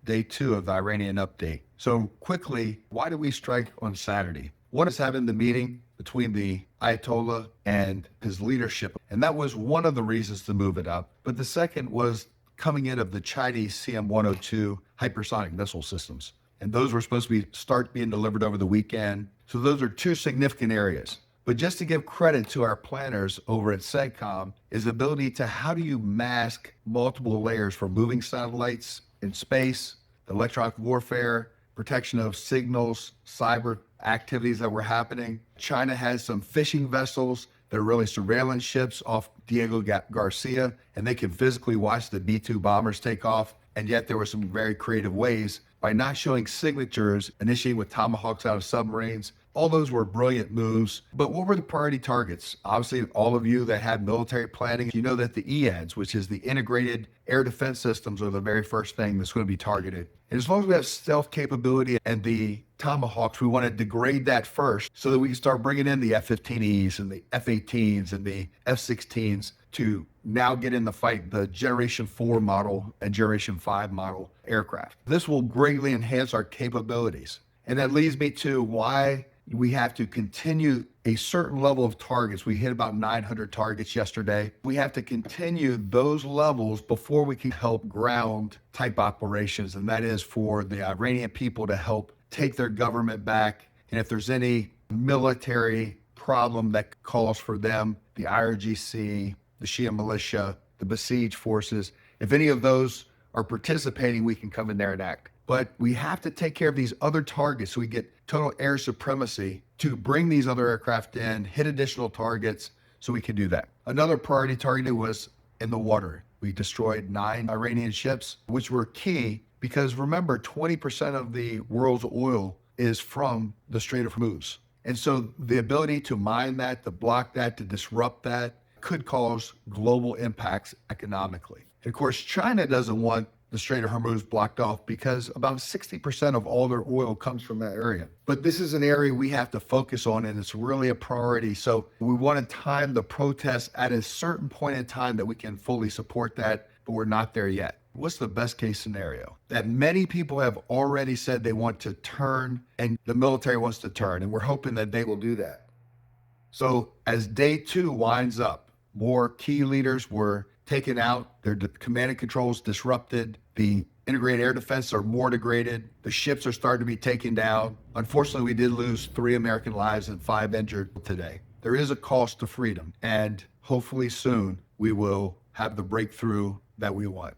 day 2 of the Iranian update. So quickly, why did we strike on Saturday? One is having the meeting between the Ayatollah and his leadership, and that was one of the reasons to move it up. But the second was coming in of the Chinese CM-102 hypersonic missile systems. And those were supposed to start being delivered over the weekend. So those are two significant areas. But just to give credit to our planners over at SEGCOM is the ability to how do you mask multiple layers for moving satellites in space, electronic warfare, protection of signals, cyber activities that were happening. China has some fishing vessels that are really surveillance ships off Diego Garcia, and they can physically watch the B-2 bombers take off. And yet there were some very creative ways by not showing signatures, initiating with Tomahawks out of submarines. All those were brilliant moves. But what were the priority targets? Obviously, all of you that had military planning, you know that the EADS, which is the integrated air defense systems, are the very first thing that's going to be targeted. And as long as we have stealth capability and the Tomahawks, we want to degrade that first so that we can start bringing in the F-15Es and the F-18s and the F-16s to now get in the fight, the Generation 4 model and Generation 5 model aircraft. This will greatly enhance our capabilities. And that leads me to why we have to continue a certain level of targets. We hit about 900 targets yesterday. We have to continue those levels before we can help ground type operations. And that is for the Iranian people to help take their government back. And if there's any military problem that calls for them, the IRGC, the Shia militia, the besieged forces, if any of those are participating, we can come in there and act. But we have to take care of these other targets so we get total air supremacy to bring these other aircraft in, hit additional targets so we can do that. Another priority target was in the water. We destroyed 9 Iranian ships, which were key because remember, 20% of the world's oil is from the Strait of Hormuz. And so the ability to mine that, to block that, to disrupt that could cause global impacts economically. And of course, China doesn't want the Strait of Hormuz blocked off because about 60% of all their oil comes from that area. But this is an area we have to focus on, and it's really a priority. So we want to time the protests at a certain point in time that we can fully support that, but we're not there yet. What's the best case scenario? That many people have already said they want to turn, and the military wants to turn, and we're hoping that they will do that. So as day 2 winds up, more key leaders were taken out, their command and controls disrupted, the integrated air defense are more degraded, the ships are starting to be taken down. Unfortunately, we did lose 3 American lives and 5 injured today. There is a cost to freedom, and hopefully soon we will have the breakthrough that we want.